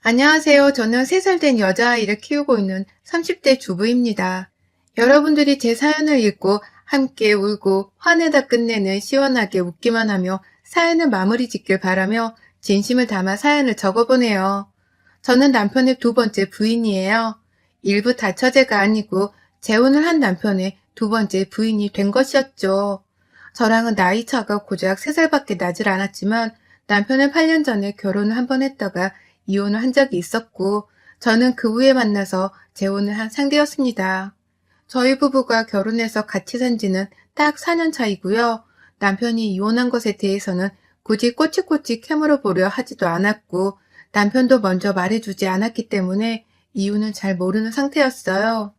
안녕하세요. 저는 3살 된 여자아이를 키우고 있는 30대 주부입니다. 여러분들이 제 사연을 읽고 함께 울고 화내다 끝내는 시원하게 웃기만 하며 사연을 마무리 짓길 바라며 진심을 담아 사연을 적어보네요. 저는 남편의 두 번째 부인이에요. 일부 다처제가 아니고 재혼을 한 남편의 두 번째 부인이 된 것이었죠. 저랑은 나이 차가 고작 3살밖에 나질 않았지만 남편은 8년 전에 결혼을 한 번 했다가 이혼을 한 적이 있었고 저는 그 후에 만나서 재혼을 한 상대였습니다. 저희 부부가 결혼해서 같이 산 지는 딱 4년 차이고요. 남편이 이혼한 것에 대해서는 굳이 꼬치꼬치 캐물어 보려 하지도 않았고 남편도 먼저 말해주지 않았기 때문에 이유는 잘 모르는 상태였어요.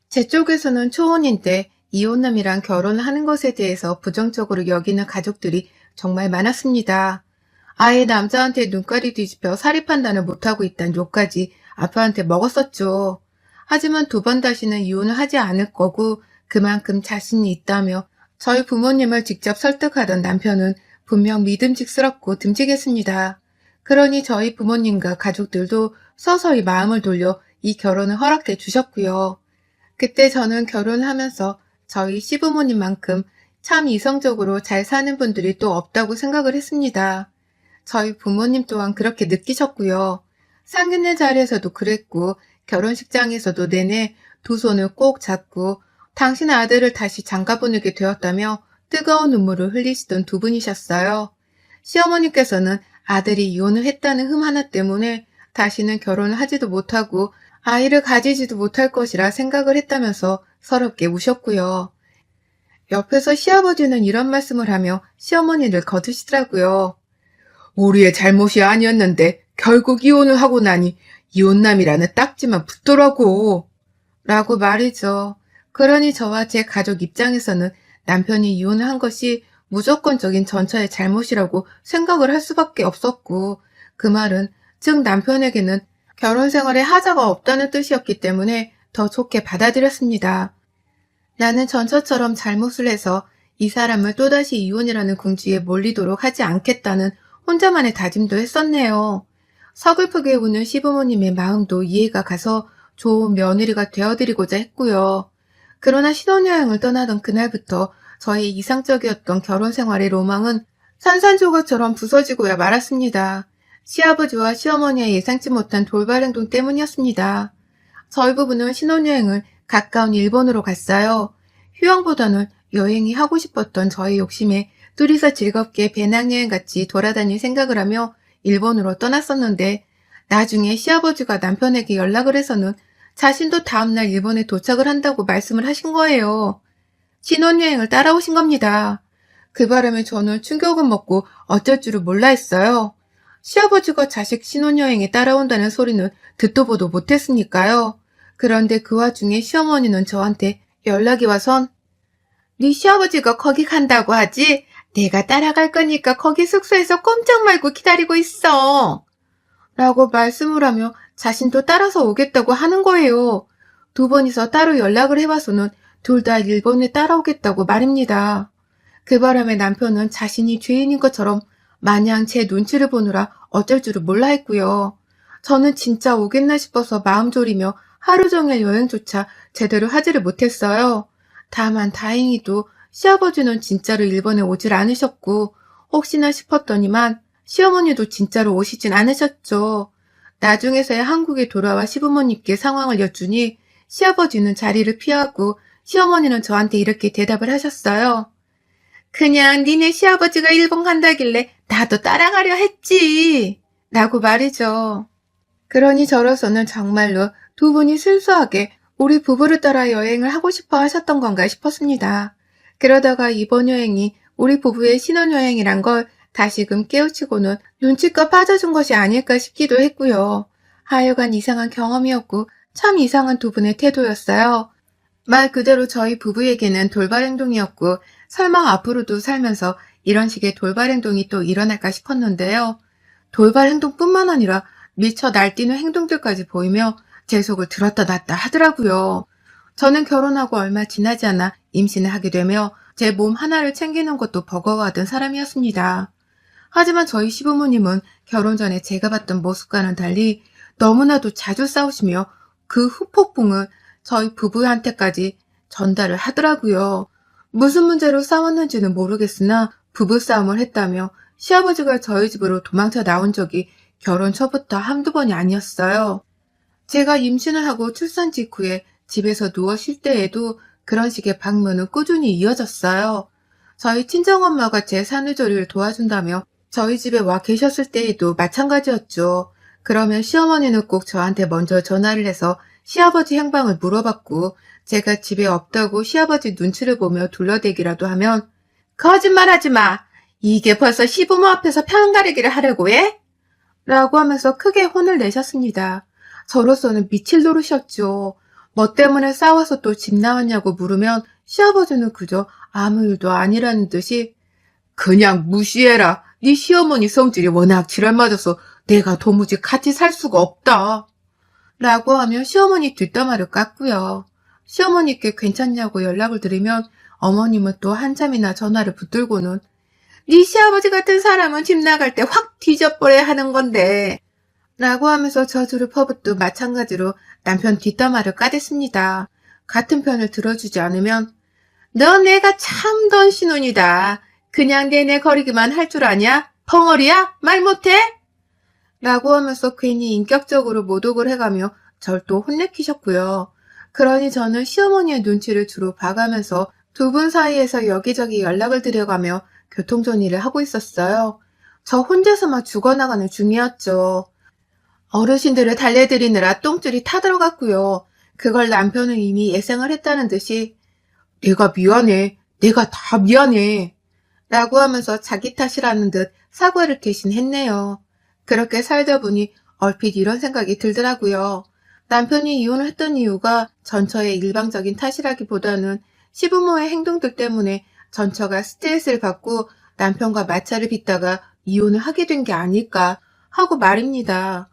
제 쪽에서는 초혼인데 이혼남이랑 결혼을 하는 것에 대해서 부정적으로 여기는 가족들이 정말 많았습니다. 아예 남자한테 눈깔이 뒤집혀 사리 판단을 못하고 있다는 욕까지 아빠한테 먹었었죠. 하지만 두 번 다시는 이혼을 하지 않을 거고 그만큼 자신이 있다며 저희 부모님을 직접 설득하던 남편은 분명 믿음직스럽고 듬직했습니다. 그러니 저희 부모님과 가족들도 서서히 마음을 돌려 이 결혼을 허락해 주셨고요. 그때 저는 결혼을 하면서 저희 시부모님만큼 참 이성적으로 잘 사는 분들이 또 없다고 생각을 했습니다. 저희 부모님 또한 그렇게 느끼셨고요. 상견례 자리에서도 그랬고 결혼식장에서도 내내 두 손을 꼭 잡고 당신 아들을 다시 장가 보내게 되었다며 뜨거운 눈물을 흘리시던 두 분이셨어요. 시어머니께서는 아들이 이혼을 했다는 흠 하나 때문에 다시는 결혼을 하지도 못하고 아이를 가지지도 못할 것이라 생각을 했다면서 서럽게 우셨고요. 옆에서 시아버지는 이런 말씀을 하며 시어머니를 거두시더라고요. 우리의 잘못이 아니었는데 결국 이혼을 하고 나니 이혼남이라는 딱지만 붙더라고. 라고 말이죠. 그러니 저와 제 가족 입장에서는 남편이 이혼을 한 것이 무조건적인 전처의 잘못이라고 생각을 할 수밖에 없었고 그 말은 즉 남편에게는 결혼 생활에 하자가 없다는 뜻이었기 때문에 더 좋게 받아들였습니다. 나는 전처처럼 잘못을 해서 이 사람을 또다시 이혼이라는 궁지에 몰리도록 하지 않겠다는 혼자만의 다짐도 했었네요. 서글프게 우는 시부모님의 마음도 이해가 가서 좋은 며느리가 되어드리고자 했고요. 그러나 신혼여행을 떠나던 그날부터 저의 이상적이었던 결혼 생활의 로망은 산산조각처럼 부서지고야 말았습니다. 시아버지와 시어머니의 예상치 못한 돌발 행동 때문이었습니다. 저희 부부는 신혼여행을 가까운 일본으로 갔어요. 휴양보다는 여행이 하고 싶었던 저의 욕심에 둘이서 즐겁게 배낭여행같이 돌아다닐 생각을 하며 일본으로 떠났었는데 나중에 시아버지가 남편에게 연락을 해서는 자신도 다음날 일본에 도착을 한다고 말씀을 하신 거예요. 신혼여행을 따라오신 겁니다. 그 바람에 저는 충격을 먹고 어쩔 줄을 몰라 했어요. 시아버지가 자식 신혼여행에 따라온다는 소리는 듣도 보도 못했으니까요. 그런데 그 와중에 시어머니는 저한테 연락이 와선 네 시아버지가 거기 간다고 하지? 내가 따라갈 거니까 거기 숙소에서 꼼짝 말고 기다리고 있어. 라고 말씀을 하며 자신도 따라서 오겠다고 하는 거예요. 두 번이서 따로 연락을 해봐서는 둘 다 일본에 따라오겠다고 말입니다. 그 바람에 남편은 자신이 죄인인 것처럼 마냥 제 눈치를 보느라 어쩔 줄을 몰라 했고요. 저는 진짜 오겠나 싶어서 마음 졸이며 하루 종일 여행조차 제대로 하지를 못했어요. 다만 다행히도 시아버지는 진짜로 일본에 오질 않으셨고 혹시나 싶었더니만 시어머니도 진짜로 오시진 않으셨죠. 나중에서야 한국에 돌아와 시부모님께 상황을 여쭈니 시아버지는 자리를 피하고 시어머니는 저한테 이렇게 대답을 하셨어요. 그냥 니네 시아버지가 일본 간다길래 나도 따라가려 했지. 라고 말이죠. 그러니 저로서는 정말로 두 분이 순수하게 우리 부부를 따라 여행을 하고 싶어 하셨던 건가 싶었습니다. 그러다가 이번 여행이 우리 부부의 신혼여행이란 걸 다시금 깨우치고는 눈치껏 빠져준 것이 아닐까 싶기도 했고요. 하여간 이상한 경험이었고 참 이상한 두 분의 태도였어요. 말 그대로 저희 부부에게는 돌발 행동이었고 설마 앞으로도 살면서 이런 식의 돌발 행동이 또 일어날까 싶었는데요. 돌발 행동뿐만 아니라 미쳐 날뛰는 행동들까지 보이며 제 속을 들었다 놨다 하더라고요. 저는 결혼하고 얼마 지나지 않아 임신을 하게 되며 제 몸 하나를 챙기는 것도 버거워하던 사람이었습니다. 하지만 저희 시부모님은 결혼 전에 제가 봤던 모습과는 달리 너무나도 자주 싸우시며 그 후폭풍을 저희 부부한테까지 전달을 하더라고요. 무슨 문제로 싸웠는지는 모르겠으나 부부싸움을 했다며 시아버지가 저희 집으로 도망쳐 나온 적이 결혼 초부터 한두 번이 아니었어요. 제가 임신을 하고 출산 직후에 집에서 누워 쉴 때에도 그런 식의 방문은 꾸준히 이어졌어요. 저희 친정엄마가 제 산후조리를 도와준다며 저희 집에 와 계셨을 때에도 마찬가지였죠. 그러면 시어머니는 꼭 저한테 먼저 전화를 해서 시아버지 행방을 물어봤고, 제가 집에 없다고 시아버지 눈치를 보며 둘러대기라도 하면 거짓말하지 마! 이게 벌써 시부모 앞에서 편 가르기를 하려고 해? 라고 하면서 크게 혼을 내셨습니다. 저로서는 미칠 노릇이었죠. 뭐 때문에 싸워서 또 집 나왔냐고 물으면 시아버지는 그저 아무 일도 아니라는 듯이 그냥 무시해라. 네 시어머니 성질이 워낙 지랄 맞아서 내가 도무지 같이 살 수가 없다. 라고 하며 시어머니 뒷담화를 깠고요. 시어머니께 괜찮냐고 연락을 드리면 어머님은 또 한참이나 전화를 붙들고는 네 시아버지 같은 사람은 집 나갈 때 확 뒤져버려야 하는 건데 라고 하면서 저주를 퍼붓도 마찬가지로 남편 뒷담화를 까댔습니다. 같은 편을 들어주지 않으면 너 내가 참던 신혼이다. 그냥 내내 거리기만 할 줄 아냐? 벙어리야? 말 못해? 라고 하면서 괜히 인격적으로 모독을 해가며 절 또 혼내키셨고요. 그러니 저는 시어머니의 눈치를 주로 봐가면서 두 분 사이에서 여기저기 연락을 드려가며 교통정리를 하고 있었어요. 저 혼자서만 죽어나가는 중이었죠. 어르신들을 달래드리느라 똥줄이 타들어갔고요. 그걸 남편은 이미 예상을 했다는 듯이 내가 미안해. 내가 다 미안해. 라고 하면서 자기 탓이라는 듯 사과를 대신 했네요. 그렇게 살다 보니 얼핏 이런 생각이 들더라고요. 남편이 이혼을 했던 이유가 전처의 일방적인 탓이라기보다는 시부모의 행동들 때문에 전처가 스트레스를 받고 남편과 마찰을 빚다가 이혼을 하게 된 게 아닐까 하고 말입니다.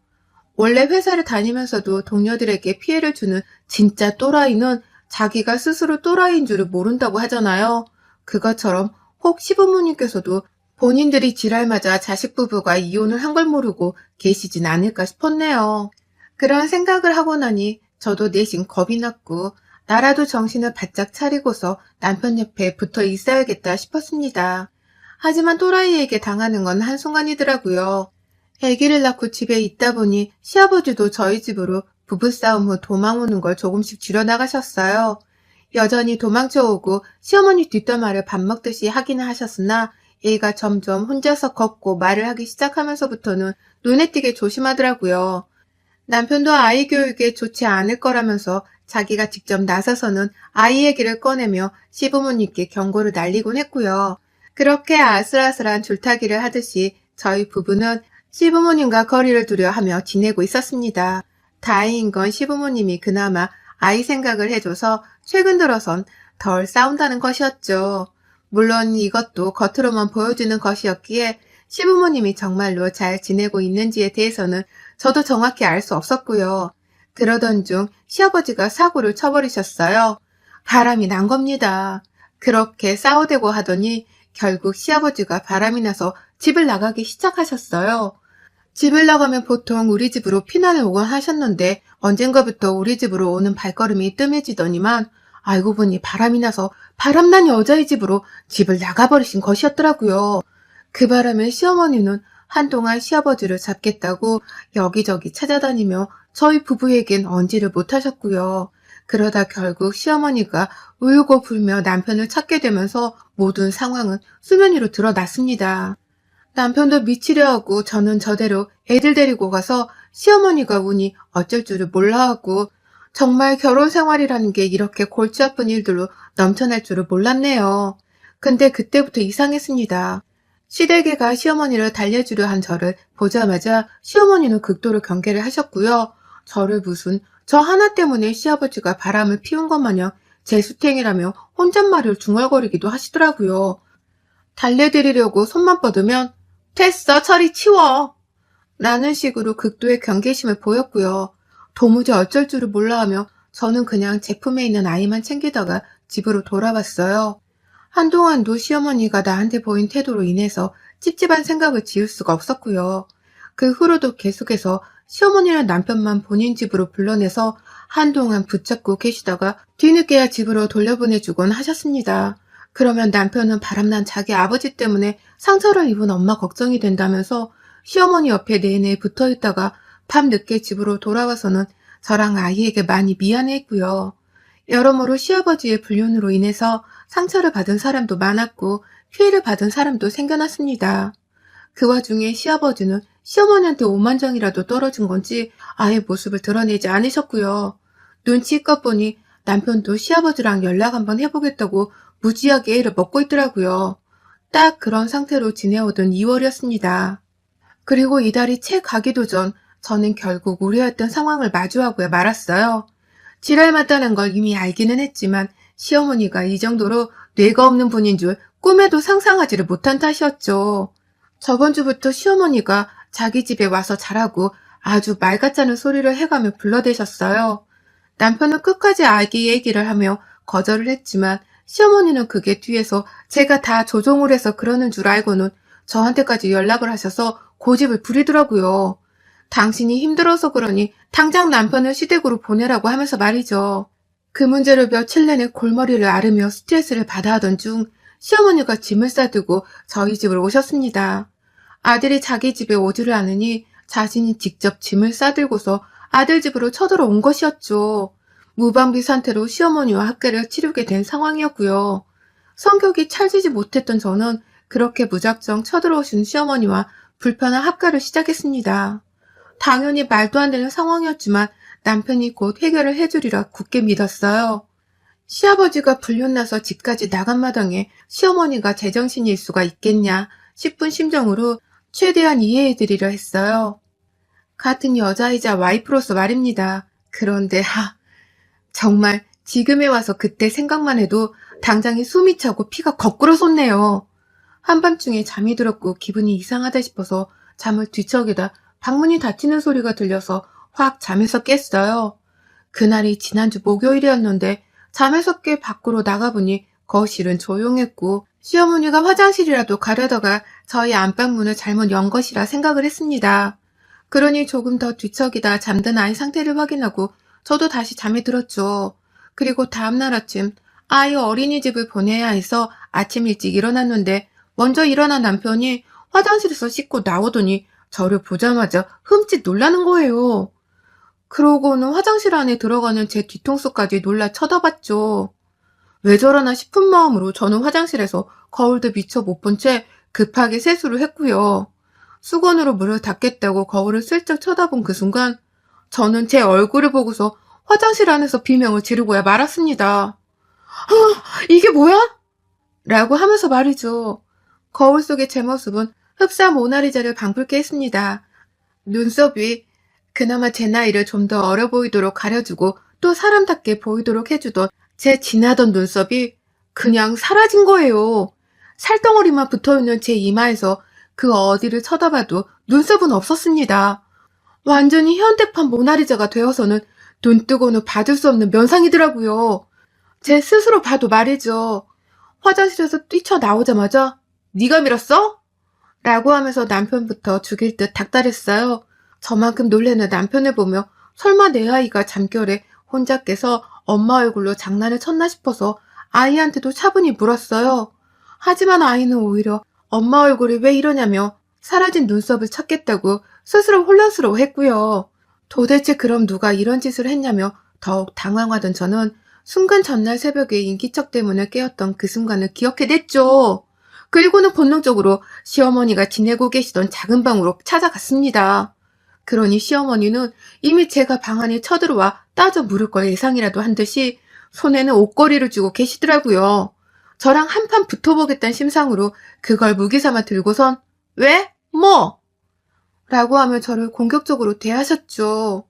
원래 회사를 다니면서도 동료들에게 피해를 주는 진짜 또라이는 자기가 스스로 또라이인 줄을 모른다고 하잖아요. 그것처럼 혹 시부모님께서도 본인들이 지랄 맞아 자식 부부가 이혼을 한 걸 모르고 계시진 않을까 싶었네요. 그런 생각을 하고 나니 저도 내심 겁이 났고 나라도 정신을 바짝 차리고서 남편 옆에 붙어 있어야겠다 싶었습니다. 하지만 또라이에게 당하는 건 한순간이더라고요. 아기를 낳고 집에 있다 보니 시아버지도 저희 집으로 부부싸움 후 도망 오는 걸 조금씩 줄여나가셨어요. 여전히 도망쳐오고 시어머니 뒷담화를 밥 먹듯이 하기는 하셨으나 얘가 점점 혼자서 걷고 말을 하기 시작하면서부터는 눈에 띄게 조심하더라고요. 남편도 아이 교육에 좋지 않을 거라면서 자기가 직접 나서서는 아이 얘기를 꺼내며 시부모님께 경고를 날리곤 했고요. 그렇게 아슬아슬한 줄타기를 하듯이 저희 부부는 시부모님과 거리를 두려 하며 지내고 있었습니다. 다행인 건 시부모님이 그나마 아이 생각을 해줘서 최근 들어선 덜 싸운다는 것이었죠. 물론 이것도 겉으로만 보여주는 것이었기에 시부모님이 정말로 잘 지내고 있는지에 대해서는 저도 정확히 알 수 없었고요. 그러던 중 시아버지가 사고를 쳐버리셨어요. 바람이 난 겁니다. 그렇게 싸우대고 하더니 결국 시아버지가 바람이 나서 집을 나가기 시작하셨어요. 집을 나가면 보통 우리 집으로 피난을 오곤 하셨는데 언젠가부터 우리 집으로 오는 발걸음이 뜸해지더니만 알고 보니 바람이 나서 바람난 여자의 집으로 집을 나가버리신 것이었더라고요. 그 바람에 시어머니는 한동안 시아버지를 잡겠다고 여기저기 찾아다니며 저희 부부에겐 언지를 못하셨고요. 그러다 결국 시어머니가 울고 불며 남편을 찾게 되면서 모든 상황은 수면 위로 드러났습니다. 남편도 미치려 하고 저는 저대로 애들 데리고 가서 시어머니가 우니 어쩔 줄을 몰라 하고 정말 결혼 생활이라는 게 이렇게 골치 아픈 일들로 넘쳐날 줄을 몰랐네요. 근데 그때부터 이상했습니다. 시댁애가 시어머니를 달래주려 한 저를 보자마자 시어머니는 극도로 경계를 하셨고요. 저를 무슨 저 하나 때문에 시아버지가 바람을 피운 것 마냥 제 수탱이라며 혼잣말을 중얼거리기도 하시더라고요. 달래드리려고 손만 뻗으면 됐어, 저리 치워! 라는 식으로 극도의 경계심을 보였고요. 도무지 어쩔 줄을 몰라 하며 저는 그냥 제품에 있는 아이만 챙기다가 집으로 돌아왔어요. 한동안도 시어머니가 나한테 보인 태도로 인해서 찝찝한 생각을 지울 수가 없었고요. 그 후로도 계속해서 시어머니랑 남편만 본인 집으로 불러내서 한동안 붙잡고 계시다가 뒤늦게야 집으로 돌려보내주곤 하셨습니다. 그러면 남편은 바람난 자기 아버지 때문에 상처를 입은 엄마 걱정이 된다면서 시어머니 옆에 내내 붙어있다가 밤늦게 집으로 돌아와서는 저랑 아이에게 많이 미안해했고요. 여러모로 시아버지의 불륜으로 인해서 상처를 받은 사람도 많았고 피해를 받은 사람도 생겨났습니다. 그 와중에 시아버지는 시어머니한테 오만정이라도 떨어진 건지 아예 모습을 드러내지 않으셨고요. 눈치껏 보니 남편도 시아버지랑 연락 한번 해보겠다고 무지하게 애를 먹고 있더라고요. 딱 그런 상태로 지내오던 2월이었습니다. 그리고 이달이 채 가기도 전 저는 결국 우려했던 상황을 마주하고 말았어요. 지랄 맞다는 걸 이미 알기는 했지만 시어머니가 이 정도로 뇌가 없는 분인 줄 꿈에도 상상하지를 못한 탓이었죠. 저번 주부터 시어머니가 자기 집에 와서 자라고 아주 말 같자는 소리를 해가며 불러대셨어요. 남편은 끝까지 아기 얘기를 하며 거절을 했지만 시어머니는 그게 뒤에서 제가 다 조종을 해서 그러는 줄 알고는 저한테까지 연락을 하셔서 고집을 부리더라고요. 당신이 힘들어서 그러니 당장 남편을 시댁으로 보내라고 하면서 말이죠. 그 문제로 며칠 내내 골머리를 앓으며 스트레스를 받아 하던 중 시어머니가 짐을 싸들고 저희 집을 오셨습니다. 아들이 자기 집에 오지를 않으니 자신이 직접 짐을 싸들고서 아들 집으로 쳐들어온 것이었죠. 무방비 상태로 시어머니와 학계를 치르게 된 상황이었고요. 성격이 찰지지 못했던 저는 그렇게 무작정 쳐들어오신 시어머니와 불편한 합가를 시작했습니다. 당연히 말도 안 되는 상황이었지만 남편이 곧 해결을 해주리라 굳게 믿었어요. 시아버지가 불륜나서 집까지 나간 마당에 시어머니가 제정신일 수가 있겠냐 싶은 심정으로 최대한 이해해드리려 했어요. 같은 여자이자 와이프로서 말입니다. 그런데 정말 지금에 와서 그때 생각만 해도 당장에 숨이 차고 피가 거꾸로 솟네요. 한밤중에 잠이 들었고 기분이 이상하다 싶어서 잠을 뒤척이다 방문이 닫히는 소리가 들려서 확 잠에서 깼어요. 그날이 지난주 목요일이었는데 잠에서 깨 밖으로 나가보니 거실은 조용했고 시어머니가 화장실이라도 가려다가 저희 안방문을 잘못 연 것이라 생각을 했습니다. 그러니 조금 더 뒤척이다 잠든 아이 상태를 확인하고 저도 다시 잠에 들었죠. 그리고 다음날 아침 아이 어린이집을 보내야 해서 아침 일찍 일어났는데 먼저 일어난 남편이 화장실에서 씻고 나오더니 저를 보자마자 흠칫 놀라는 거예요. 그러고는 화장실 안에 들어가는 제 뒤통수까지 놀라 쳐다봤죠. 왜 저러나 싶은 마음으로 저는 화장실에서 거울도 미처 못 본 채 급하게 세수를 했고요. 수건으로 물을 닦겠다고 거울을 슬쩍 쳐다본 그 순간 저는 제 얼굴을 보고서 화장실 안에서 비명을 지르고야 말았습니다. 이게 뭐야? 라고 하면서 말이죠. 거울 속의 제 모습은 흡사 모나리자를 방불케 했습니다. 눈썹이 그나마 제 나이를 좀 더 어려 보이도록 가려주고 또 사람답게 보이도록 해주던 제 지나던 눈썹이 그냥 사라진 거예요. 살덩어리만 붙어있는 제 이마에서 그 어디를 쳐다봐도 눈썹은 없었습니다. 완전히 현대판 모나리자가 되어서는 눈 뜨고는 받을 수 없는 면상이더라고요. 제 스스로 봐도 말이죠. 화장실에서 뛰쳐나오자마자 네가 밀었어? 라고 하면서 남편부터 죽일 듯 닥달했어요. 저만큼 놀래는 남편을 보며 설마 내 아이가 잠결에 혼자 깨서 엄마 얼굴로 장난을 쳤나 싶어서 아이한테도 차분히 물었어요. 하지만 아이는 오히려 엄마 얼굴이 왜 이러냐며 사라진 눈썹을 찾겠다고 스스로 혼란스러워했고요. 도대체 그럼 누가 이런 짓을 했냐며 더욱 당황하던 저는 순간 전날 새벽에 인기척 때문에 깨었던 그 순간을 기억해냈죠. 그리고는 본능적으로 시어머니가 지내고 계시던 작은 방으로 찾아갔습니다. 그러니 시어머니는 이미 제가 방 안에 쳐들어와 따져 물을 걸 예상이라도 한 듯이 손에는 옷걸이를 쥐고 계시더라고요. 저랑 한판 붙어보겠다는 심상으로 그걸 무기삼아 들고선 왜? 뭐? 라고 하며 저를 공격적으로 대하셨죠.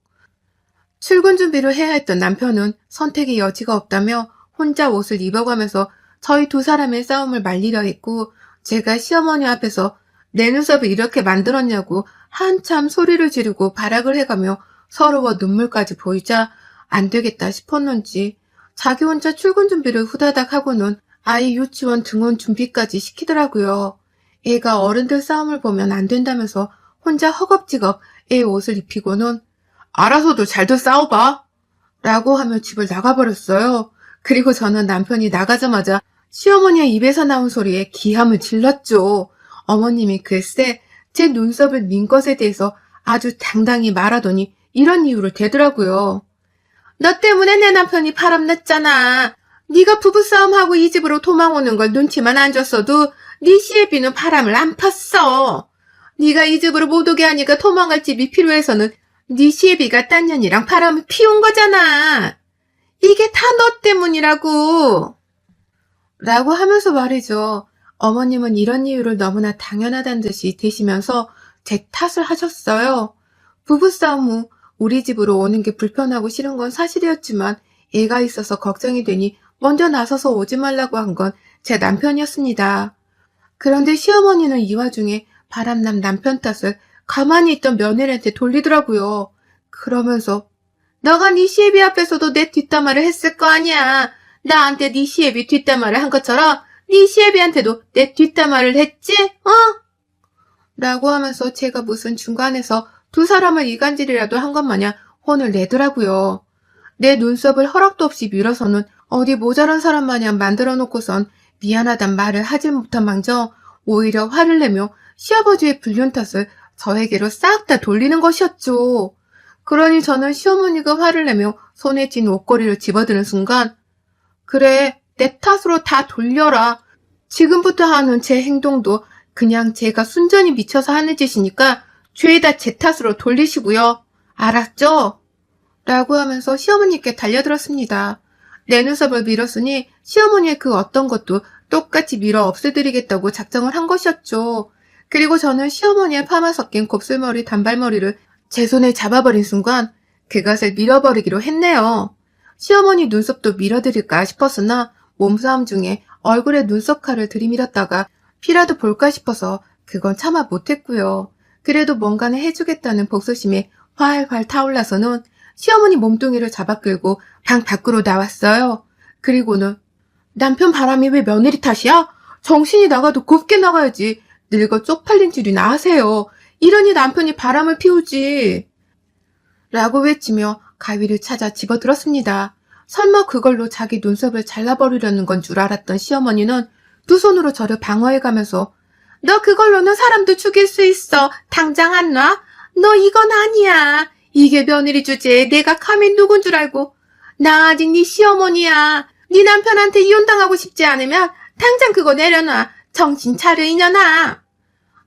출근 준비를 해야 했던 남편은 선택의 여지가 없다며 혼자 옷을 입어가면서 저희 두 사람의 싸움을 말리려 했고 제가 시어머니 앞에서 내 눈썹을 이렇게 만들었냐고 한참 소리를 지르고 발악을 해가며 서러워 눈물까지 보이자 안 되겠다 싶었는지 자기 혼자 출근 준비를 후다닥 하고는 아이 유치원 등원 준비까지 시키더라고요. 애가 어른들 싸움을 보면 안 된다면서 혼자 허겁지겁 애 옷을 입히고는 알아서도 잘들 싸워봐 라고 하며 집을 나가버렸어요. 그리고 저는 남편이 나가자마자 시어머니의 입에서 나온 소리에 기함을 질렀죠. 어머님이 글쎄 제 눈썹을 민 것에 대해서 아주 당당히 말하더니 이런 이유를 대더라고요. 너 때문에 내 남편이 바람났잖아. 네가 부부싸움하고 이 집으로 도망오는 걸 눈치만 안 줬어도 네 시애비는 바람을 안 폈어. 네가 이 집으로 못 오게 하니까 도망갈 집이 필요해서는 네 시애비가 딴 년이랑 바람을 피운 거잖아. 이게 다 너 때문이라고. 라고 하면서 말이죠. 어머님은 이런 이유를 너무나 당연하다는 듯이 대시면서 제 탓을 하셨어요. 부부싸움 후 우리 집으로 오는 게 불편하고 싫은 건 사실이었지만 애가 있어서 걱정이 되니 먼저 나서서 오지 말라고 한 건 제 남편이었습니다. 그런데 시어머니는 이 와중에 바람난 남편 탓을 가만히 있던 며느리한테 돌리더라고요. 그러면서 너가 네 시애비 앞에서도 내 뒷담화를 했을 거 아니야. 나한테 네 시애비 뒷담화를 한 것처럼 네 시애비한테도 내 뒷담화를 했지? 어? 라고 하면서 제가 무슨 중간에서 두 사람을 이간질이라도 한 것 마냥 혼을 내더라고요. 내 눈썹을 허락도 없이 밀어서는 어디 모자란 사람 마냥 만들어 놓고선 미안하단 말을 하질 못한 망정 오히려 화를 내며 시아버지의 불륜 탓을 저에게로 싹 다 돌리는 것이었죠. 그러니 저는 시어머니가 화를 내며 손에 쥔 옷걸이를 집어드는 순간 그래 내 탓으로 다 돌려라. 지금부터 하는 제 행동도 그냥 제가 순전히 미쳐서 하는 짓이니까 죄다 제 탓으로 돌리시고요. 알았죠? 라고 하면서 시어머니께 달려들었습니다. 내 눈썹을 밀었으니 시어머니의 그 어떤 것도 똑같이 밀어 없애드리겠다고 작정을 한 것이었죠. 그리고 저는 시어머니의 파마 섞인 곱슬머리 단발머리를 제 손에 잡아버린 순간 그것을 밀어버리기로 했네요. 시어머니 눈썹도 밀어드릴까 싶었으나 몸싸움 중에 얼굴에 눈썹 칼을 들이밀었다가 피라도 볼까 싶어서 그건 차마 못했고요. 그래도 뭔가는 해주겠다는 복수심에 활활 타올라서는 시어머니 몸뚱이를 잡아 끌고 방 밖으로 나왔어요. 그리고는 남편 바람이 왜 며느리 탓이야? 정신이 나가도 곱게 나가야지. 늙어 쪽팔린 줄이나 하세요. 이러니 남편이 바람을 피우지. 라고 외치며 가위를 찾아 집어들었습니다. 설마 그걸로 자기 눈썹을 잘라버리려는 건 줄 알았던 시어머니는 두 손으로 저를 방어해가면서 너 그걸로는 사람도 죽일 수 있어. 당장 안 놔? 너 이건 아니야. 이게 며느리 주제에 내가 감히 누군 줄 알고. 나 아직 네 시어머니야. 네 남편한테 이혼당하고 싶지 않으면 당장 그거 내려놔. 정신 차려 이년아.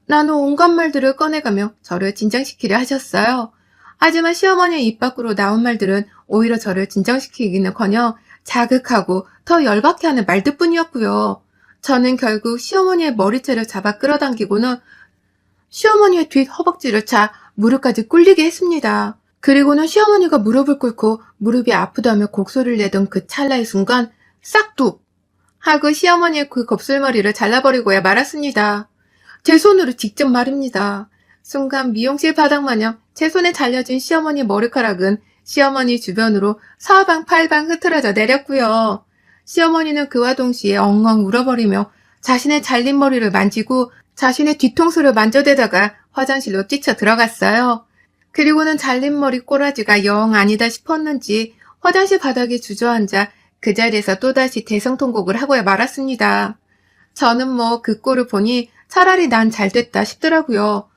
나는 온갖 말들을 꺼내가며 저를 진정시키려 하셨어요. 하지만 시어머니의 입 밖으로 나온 말들은 오히려 저를 진정시키기는커녕 자극하고 더 열받게 하는 말들뿐이었고요. 저는 결국 시어머니의 머리채를 잡아 끌어당기고는 시어머니의 뒷 허벅지를 차 무릎까지 꿇리게 했습니다. 그리고는 시어머니가 무릎을 꿇고 무릎이 아프다며 곡소리를 내던 그 찰나의 순간 싹둑 하고 시어머니의 그 곱슬머리를 잘라버리고야 말았습니다. 제 손으로 직접 말입니다. 순간 미용실 바닥마냥 제 손에 잘려진 시어머니 머리카락은 시어머니 주변으로 사방팔방 흐트러져 내렸고요. 시어머니는 그와 동시에 엉엉 울어버리며 자신의 잘린 머리를 만지고 자신의 뒤통수를 만져대다가 화장실로 뛰쳐 들어갔어요. 그리고는 잘린 머리 꼬라지가 영 아니다 싶었는지 화장실 바닥에 주저앉아 그 자리에서 또다시 대성통곡을 하고야 말았습니다. 저는 뭐 그 꼴을 보니 차라리 난 잘됐다 싶더라고요.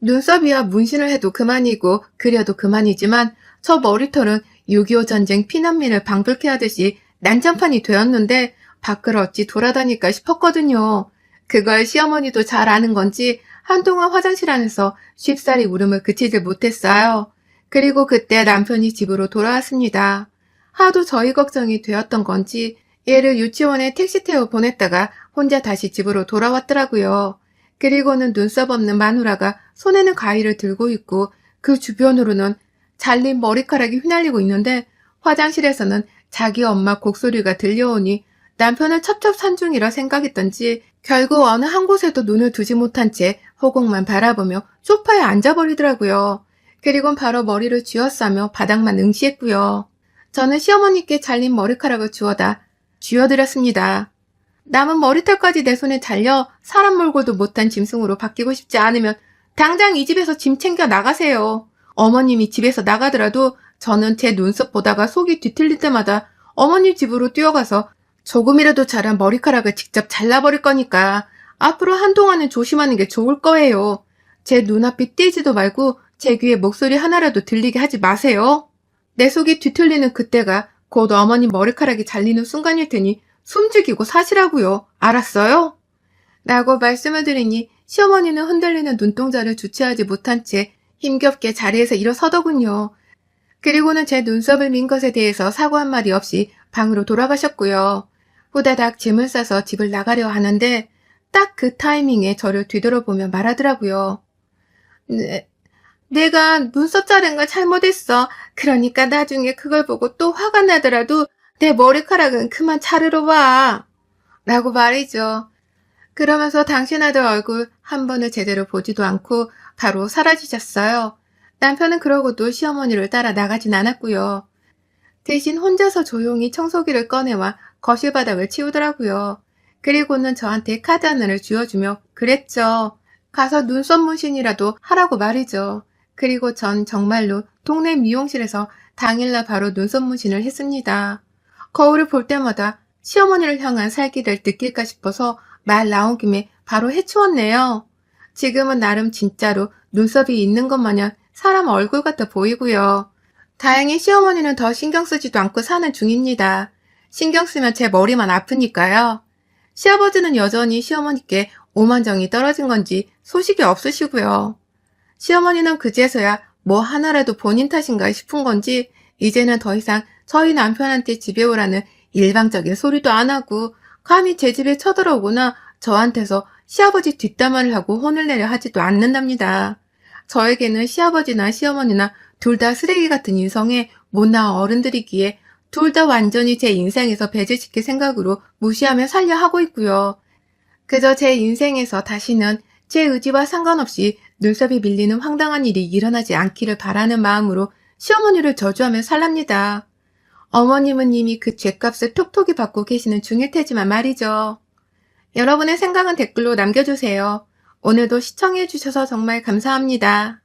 눈썹이야 문신을 해도 그만이고 그려도 그만이지만 저 머리털은 6.25 전쟁 피난민을 방불케 하듯이 난장판이 되었는데 밖을 어찌 돌아다닐까 싶었거든요. 그걸 시어머니도 잘 아는 건지 한동안 화장실 안에서 쉽사리 울음을 그치질 못했어요. 그리고 그때 남편이 집으로 돌아왔습니다. 하도 저희 걱정이 되었던 건지 얘를 유치원에 택시 태워 보냈다가 혼자 다시 집으로 돌아왔더라고요. 그리고는 눈썹 없는 마누라가 손에는 가위를 들고 있고 그 주변으로는 잘린 머리카락이 휘날리고 있는데 화장실에서는 자기 엄마 곡소리가 들려오니 남편을 첩첩산중이라 생각했던지 결국 어느 한 곳에도 눈을 두지 못한 채 허공만 바라보며 소파에 앉아버리더라고요. 그리곤 바로 머리를 쥐어싸며 바닥만 응시했고요. 저는 시어머니께 잘린 머리카락을 주워다 쥐어드렸습니다. 남은 머리털까지 내 손에 잘려 사람 몰고도 못한 짐승으로 바뀌고 싶지 않으면 당장 이 집에서 짐 챙겨 나가세요. 어머님이 집에서 나가더라도 저는 제 눈썹 보다가 속이 뒤틀릴 때마다 어머님 집으로 뛰어가서 조금이라도 자란 머리카락을 직접 잘라버릴 거니까 앞으로 한동안은 조심하는 게 좋을 거예요. 제 눈앞이 띄지도 말고 제 귀에 목소리 하나라도 들리게 하지 마세요. 내 속이 뒤틀리는 그때가 곧 어머님 머리카락이 잘리는 순간일 테니 숨죽이고 사시라고요. 알았어요? 라고 말씀을 드리니 시어머니는 흔들리는 눈동자를 주체하지 못한 채 힘겹게 자리에서 일어서더군요. 그리고는 제 눈썹을 민 것에 대해서 사과 한마디 없이 방으로 돌아가셨고요. 후다닥 짐을 싸서 집을 나가려 하는데 딱 그 타이밍에 저를 뒤돌아보며 말하더라고요. 내가 눈썹 자른 걸 잘못했어. 그러니까 나중에 그걸 보고 또 화가 나더라도 내 머리카락은 그만 자르러 와. 라고 말이죠. 그러면서 당신 아들 얼굴 한 번을 제대로 보지도 않고 바로 사라지셨어요. 남편은 그러고도 시어머니를 따라 나가진 않았고요. 대신 혼자서 조용히 청소기를 꺼내와 거실 바닥을 치우더라고요. 그리고는 저한테 카드 하나를 쥐어주며 그랬죠. 가서 눈썹 문신이라도 하라고 말이죠. 그리고 전 정말로 동네 미용실에서 당일날 바로 눈썹 문신을 했습니다. 거울을 볼 때마다 시어머니를 향한 살기를 느낄까 싶어서 말 나온 김에 바로 해치웠네요. 지금은 나름 진짜로 눈썹이 있는 것 마냥 사람 얼굴 같아 보이고요. 다행히 시어머니는 더 신경 쓰지도 않고 사는 중입니다. 신경 쓰면 제 머리만 아프니까요. 시아버지는 여전히 시어머니께 오만정이 떨어진 건지 소식이 없으시고요. 시어머니는 그제서야 뭐 하나라도 본인 탓인가 싶은 건지 이제는 더 이상 저희 남편한테 집에 오라는 일방적인 소리도 안 하고 감히 제 집에 쳐들어오거나 저한테서 시아버지 뒷담화를 하고 혼을 내려 하지도 않는답니다. 저에게는 시아버지나 시어머니나 둘 다 쓰레기 같은 인성의 못나은 어른들이기에 둘 다 완전히 제 인생에서 배제시킬 생각으로 무시하며 살려 하고 있고요. 그저 제 인생에서 다시는 제 의지와 상관없이 눈썹이 밀리는 황당한 일이 일어나지 않기를 바라는 마음으로 시어머니를 저주하며 살랍니다. 어머님은 이미 그 죗값을 톡톡히 받고 계시는 중일 테지만 말이죠. 여러분의 생각은 댓글로 남겨주세요. 오늘도 시청해주셔서 정말 감사합니다.